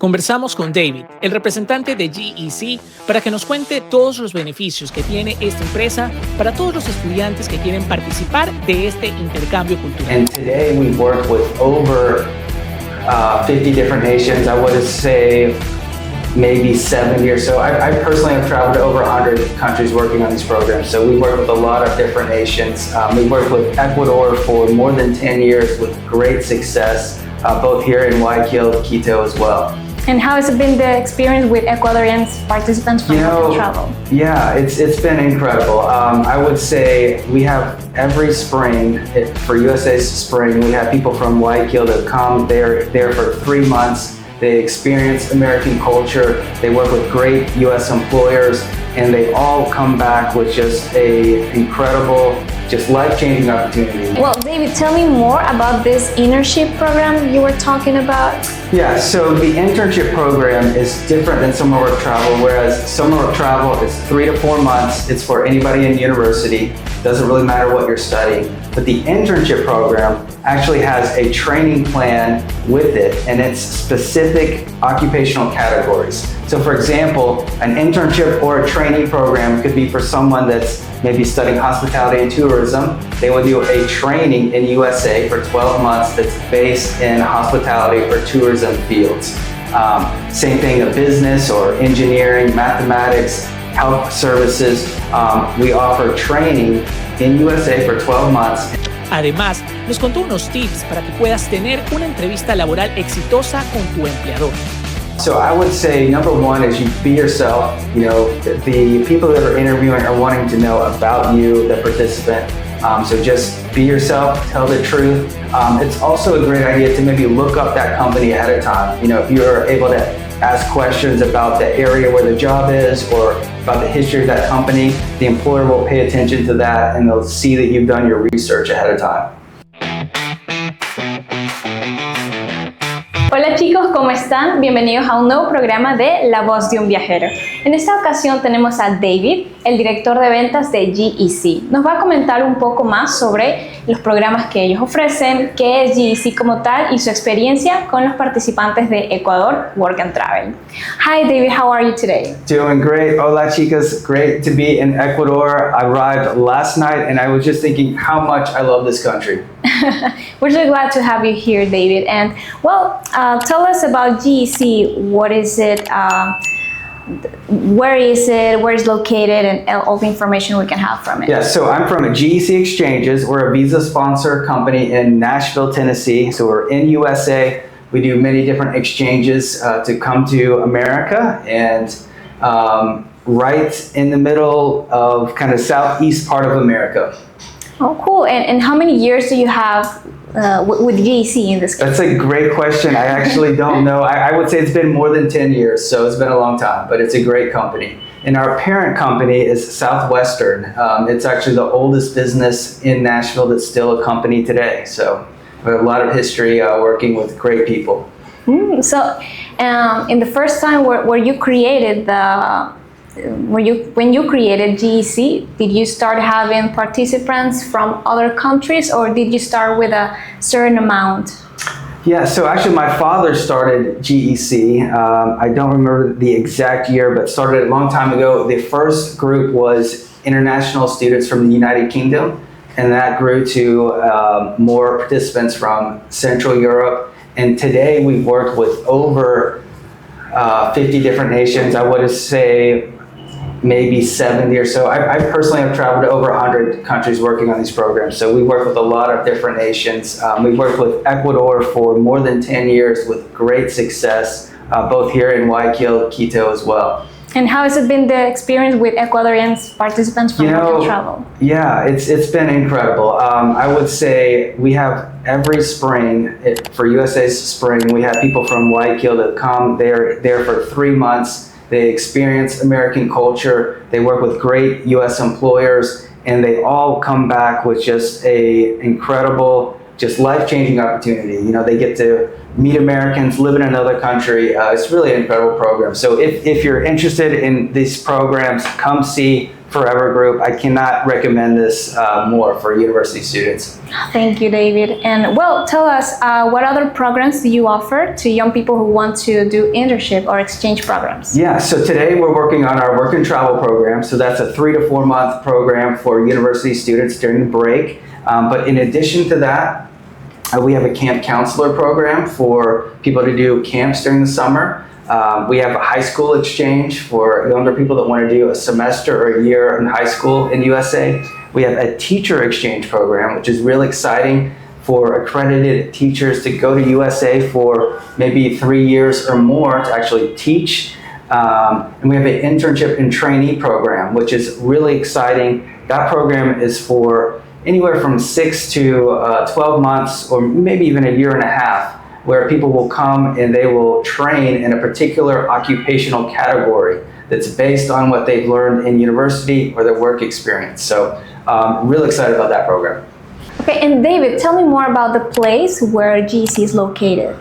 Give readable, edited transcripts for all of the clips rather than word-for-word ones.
Conversamos con David, el representante de GEC, para que nos cuente todos los beneficios que tiene esta empresa para todos los estudiantes que quieren participar de este intercambio cultural. And today we work with over 50 different nations. I would say maybe 70 or so. I personally have traveled to over 100 countries working on these programs. So we work with a lot of different nations. We worked with Ecuador for more than 10 years with great success, both here in Guayaquil, Quito as well. And how has it been the experience with Ecuadorian participants from travel? Yeah, it's been incredible. I would say we have every spring, for USA's spring, we have people from Guayaquil that come. They're there for 3 months. They experience American culture. They work with great US employers, and they all come back with just a incredible, just life-changing opportunity. Well, David, tell me more about this internship program you were talking about. Yeah, so the internship program is different than summer work travel, whereas summer work travel is 3 to 4 months. It's for anybody in university. Doesn't really matter what you're studying. But the internship program actually has a training plan with it, and it's specific occupational categories. So for example, an internship or a trainee program could be for someone that's maybe studying hospitality and tourism. They will do a training in USA for 12 months that's based in hospitality or tourism fields. Same thing, a business or engineering, mathematics, health services. We offer training in USA for 12 months. Además, nos contó unos tips para que puedas tener una entrevista laboral exitosa con tu empleador. So I would say number one is you be yourself. You know, the people that are interviewing are wanting to know about you, the participant. So just be yourself, tell the truth. It's also a great idea to maybe look up that company ahead of time. You know, if you're able to ask questions about the area where the job is or about the history of that company, the employer will pay attention to that and they'll see that you've done your research ahead of time. Hola chicos, ¿cómo están? Bienvenidos a un nuevo programa de La Voz de un Viajero. En esta ocasión tenemos a David, el director de ventas de GEC. Nos va a comentar un poco más sobre los programas que ellos ofrecen, qué es GEC como tal y su experiencia con los participantes de Ecuador Work and Travel. Hi David, how are you today? Doing great. Hola chicas, great to be in Ecuador. I arrived last night and I was just thinking how much I love this country. We're so glad to have you here, David. And well, tell us about GEC. What is it? Where is it? Where is it located? And all the information we can have from it. Yeah, so I'm from GEC Exchanges. We're a visa sponsor company in Nashville, Tennessee. So we're in USA. We do many different exchanges to come to America, and right in the middle of kind of southeast part of America. Oh, cool. And how many years do you have with GEC in this case? That's a great question. I actually don't know. I would say it's been more than 10 years, so it's been a long time, but it's a great company. And our parent company is Southwestern. It's actually the oldest business in Nashville that's still a company today. So we have a lot of history working with great people. So in the first time where you created when you created GEC, did you start having participants from other countries, or did you start with a certain amount? Yeah, so actually my father started GEC. I don't remember the exact year, but started a long time ago. The first group was international students from the United Kingdom, and that grew to more participants from Central Europe. And today we've worked with over 50 different nations. I would say maybe 70 or so. I personally have traveled to over 100 countries working on these programs. So we work with a lot of different nations. We've worked with Ecuador for more than 10 years with great success, both here in Guayaquil, Quito as well. And how has it been the experience with Ecuadorian participants from travel? Yeah, it's been incredible. I would say we have every spring, for USA's spring, we have people from Guayaquil that come. They're there for 3 months. They experience American culture. They work with great US employers, and they all come back with just a incredible, just life-changing opportunity. You know, they get to meet Americans, live in another country. It's really an incredible program. So if you're interested in these programs, come see forever group. I cannot recommend this more for university students. Thank you, David. And well, tell us, what other programs do you offer to young people who want to do internship or exchange programs? Yeah, so today we're working on our work and travel program. So that's a 3 to 4 month program for university students during the break. But in addition to that, we have a camp counselor program for people to do camps during the summer. We have a high school exchange for younger people that want to do a semester or a year in high school in USA. We have a teacher exchange program, which is really exciting for accredited teachers to go to USA for maybe 3 years or more to actually teach. And we have an internship and trainee program, which is really exciting. That program is for anywhere from 6 to 12 months or maybe even a year and a half, where people will come and they will train in a particular occupational category that's based on what they've learned in university or their work experience. So really excited about that program. Okay, and David, tell me more about the place where GEC is located.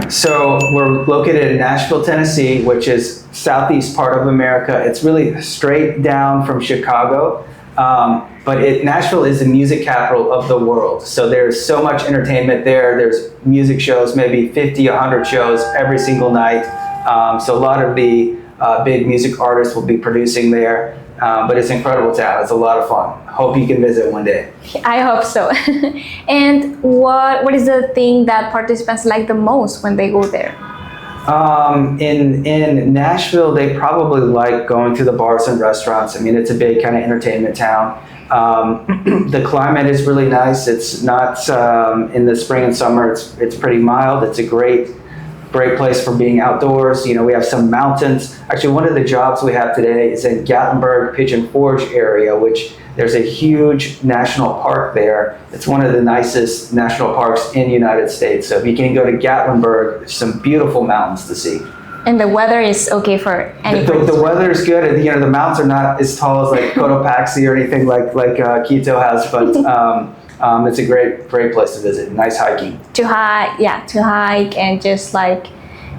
So we're located in Nashville, Tennessee, which is southeast part of America. It's really straight down from Chicago. But Nashville is the music capital of the world. So there's so much entertainment there. There's music shows, maybe 50, 100 shows every single night. So a lot of the big music artists will be producing there. But it's an incredible town. It's a lot of fun. Hope you can visit one day. I hope so. And what is the thing that participants like the most when they go there? In Nashville, they probably like going to the bars and restaurants. I mean, it's a big kind of entertainment town. The climate is really nice. It's not in the spring and summer. It's pretty mild. It's a great place for being outdoors. You know, we have some mountains. Actually, one of the jobs we have today is in Gatlinburg Pigeon Forge area, which there's a huge national park there. It's one of the nicest national parks in the United States. So if you can go to Gatlinburg, there's some beautiful mountains to see. And the weather is okay for any place. The weather is good. And, you know, the mountains are not as tall as like Cotopaxi or anything like Quito has, but it's a great place to visit. Nice hiking. To hike and just like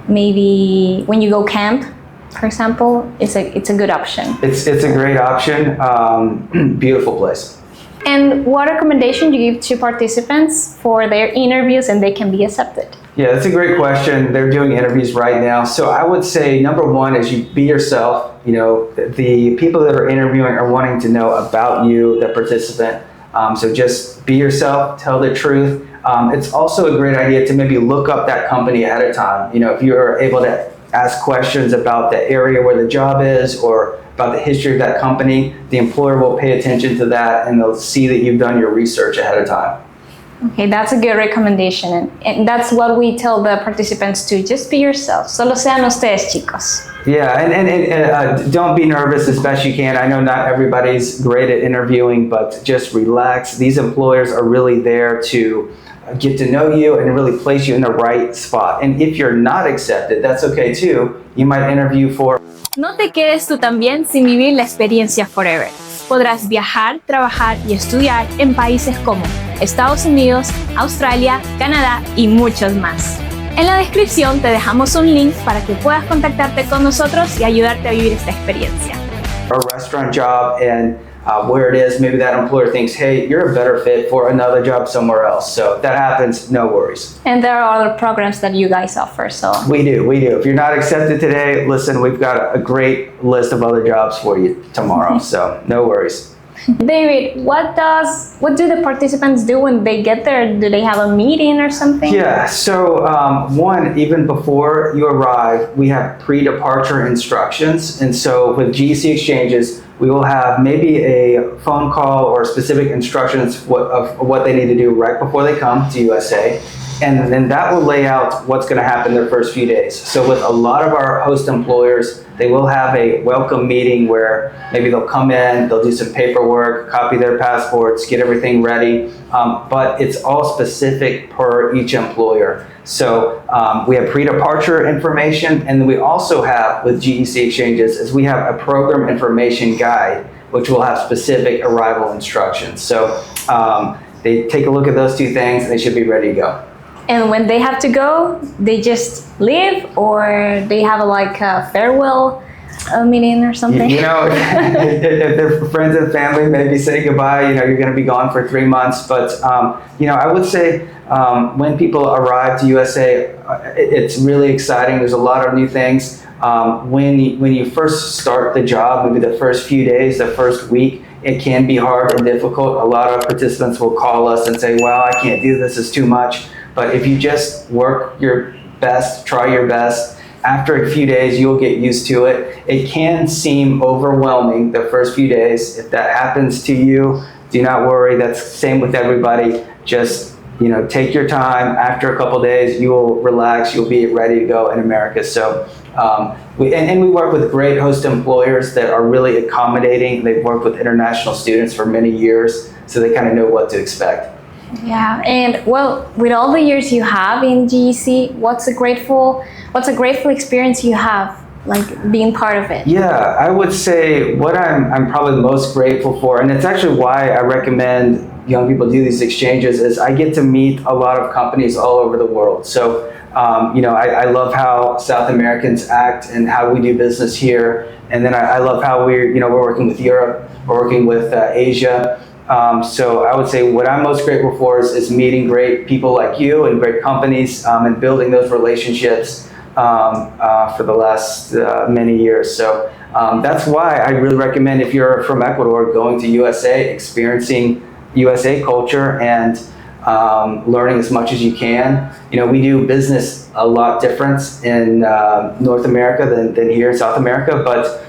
maybe when you go camp, for example, it's a good option. It's a great option. Beautiful place. And what recommendation do you give to participants for their interviews and they can be accepted? Yeah, that's a great question. They're doing interviews right now. So I would say number one is you be yourself. You know, the people that are interviewing are wanting to know about you, the participant. So just be yourself, tell the truth. It's also a great idea to maybe look up that company ahead of time. You know, if you're able to ask questions about the area where the job is or about the history of that company, the employer will pay attention to that and they'll see that you've done your research ahead of time. Okay, that's a good recommendation. And that's what we tell the participants to just be yourself. Solo sean ustedes, chicos. Yeah, and don't be nervous as best you can. I know not everybody's great at interviewing, but just relax. These employers are really there to get to know you and really place you in the right spot. And if you're not accepted, that's okay too. You might interview for... No te quedes tú también sin vivir la experiencia forever. Podrás viajar, trabajar y estudiar en países como Estados Unidos, Australia, Canadá y muchos más. En la descripción te dejamos un link para que puedas contactarte con nosotros y ayudarte a vivir esta experiencia. A restaurant job and where it is, maybe that employer thinks, hey, you're a better fit for another job somewhere else. So if that happens, no worries. And there are other programs that you guys offer, so. We do. If you're not accepted today, listen, we've got a great list of other jobs for you tomorrow, so no worries. David, what do the participants do when they get there? Do they have a meeting or something? Yeah, so one, even before you arrive, we have pre-departure instructions. And so with GEC exchanges, we will have maybe a phone call or specific instructions of what they need to do right before they come to USA. And then that will lay out what's going to happen their first few days. So with a lot of our host employers, they will have a welcome meeting where maybe they'll come in, they'll do some paperwork, copy their passports, get everything ready. But it's all specific per each employer. So we have pre-departure information, and then we also have with GEC exchanges is we have a program information guide, which will have specific arrival instructions. So they take a look at those two things and they should be ready to go. And when they have to go, they just leave, or they have a farewell a meeting or something? You know, if they're friends and family, maybe say goodbye. You know, you're going to be gone for 3 months. But, you know, I would say when people arrive to USA, it's really exciting. There's a lot of new things. When you first start the job, maybe the first few days, the first week, it can be hard and difficult. A lot of participants will call us and say, well, I can't do this, it's too much. But if you just work your best, try your best, after a few days, you'll get used to it. It can seem overwhelming the first few days. If that happens to you, do not worry. That's the same with everybody. Just, you know, take your time. After a couple days, you will relax. You'll be ready to go in America. So we work with great host employers that are really accommodating. They've worked with international students for many years, so they kind of know what to expect. Yeah, and well, with all the years you have in GEC, what's a grateful experience you have, like being part of it? Yeah, I would say what I'm probably most grateful for, and it's actually why I recommend young people do these exchanges, is I get to meet a lot of companies all over the world. So, you know, I love how South Americans act and how we do business here, and then I love how we're working with Europe, we're working with Asia. So I would say what I'm most grateful for is meeting great people like you and great companies and building those relationships for the last many years. So that's why I really recommend, if you're from Ecuador, going to USA, experiencing USA culture and learning as much as you can. You know, we do business a lot different in North America than here in South America, but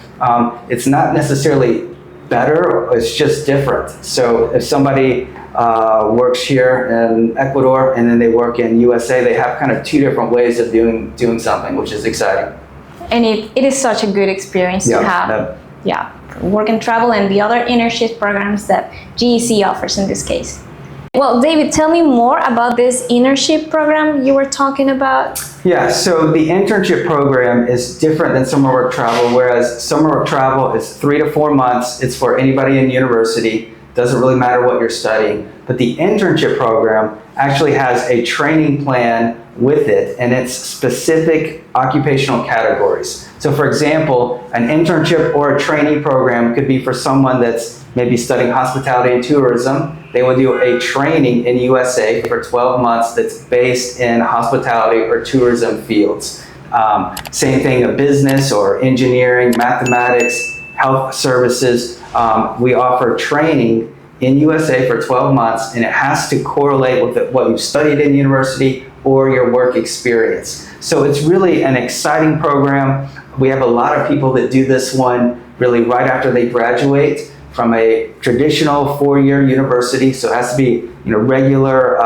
it's not necessarily better, it's just different. So if somebody works here in Ecuador and then they work in USA, they have kind of two different ways of doing something, which is exciting. And it is such a good experience to have. Yeah, work and travel and the other internship programs that GEC offers in this case. Well, David, tell me more about this internship program you were talking about. Yeah, so the internship program is different than summer work travel, whereas summer work travel is 3 to 4 months. It's for anybody in university. Doesn't really matter what you're studying. But the internship program actually has a training plan with it, and it's specific occupational categories. So for example, an internship or a trainee program could be for someone that's maybe studying hospitality and tourism. They will do a training in USA for 12 months that's based in hospitality or tourism fields. Same thing, a business or engineering, mathematics, health services. We offer training in USA for 12 months, and it has to correlate with what you've studied in university or your work experience. So it's really an exciting program. We have a lot of people that do this one really right after they graduate from a traditional 4-year university. So it has to be, regular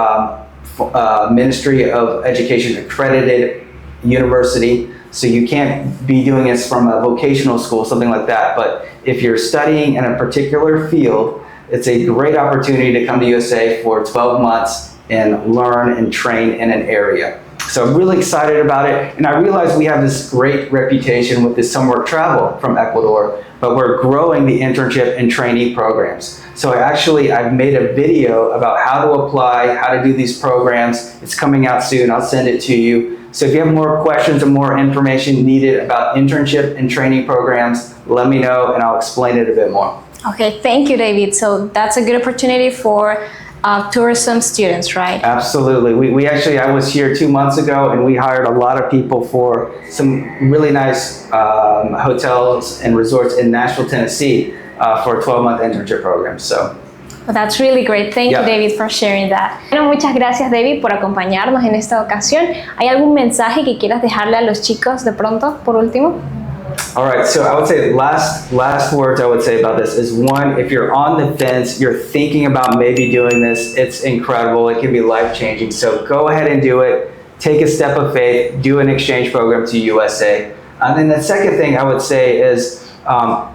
Ministry of Education accredited university. So you can't be doing this from a vocational school, something like that. But if you're studying in a particular field, it's a great opportunity to come to USA for 12 months and learn and train in an area. So I'm really excited about it. And I realize we have this great reputation with this summer work travel from Ecuador, but we're growing the internship and trainee programs. So I've made a video about how to apply, how to do these programs. It's coming out soon. I'll send it to you. So if you have more questions or more information needed about internship and training programs, let me know and I'll explain it a bit more. Okay, thank you, David. So that's a good opportunity for tourism students, right? Absolutely. I was here 2 months ago and we hired a lot of people for some really nice hotels and resorts in Nashville, Tennessee for a 12-month internship program. So. Well, that's really great. Thank you, David, for sharing that. Bueno, muchas gracias, David, por acompañarnos en esta ocasión. ¿Hay algún mensaje que quieras dejarle a los chicos de pronto, por último? All right, so I would say last words I would say about this is, one, if you're on the fence, you're thinking about maybe doing this, it's incredible, it can be life-changing. So go ahead and do it, take a step of faith, do an exchange program to USA. And then the second thing I would say is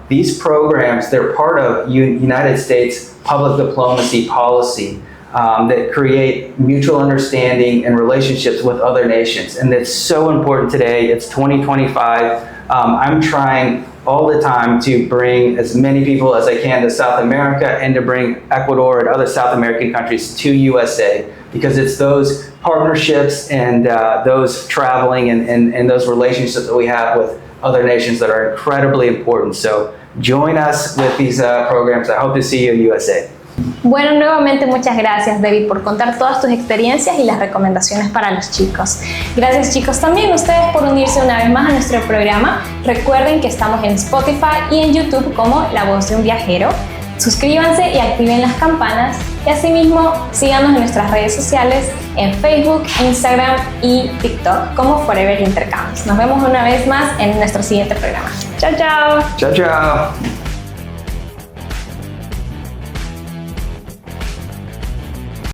these programs, they're part of United States public diplomacy policy that create mutual understanding and relationships with other nations. And that's so important today. It's 2025. I'm trying all the time to bring as many people as I can to South America and to bring Ecuador and other South American countries to USA. because it's those partnerships and those traveling and those relationships that we have with other nations that are incredibly important. So join us with these programs. I hope to see you in USA. Bueno, nuevamente muchas gracias, David, por contar todas tus experiencias y las recomendaciones para los chicos. Gracias, chicos, también a ustedes por unirse una vez más a nuestro programa. Recuerden que estamos en Spotify y en YouTube como La Voz de un Viajero. Suscríbanse y activen las campanas. Y asimismo, síganos en nuestras redes sociales en Facebook, Instagram y TikTok como Forever Intercambios. Nos vemos una vez más en nuestro siguiente programa. Chao, chao. Chao, chao.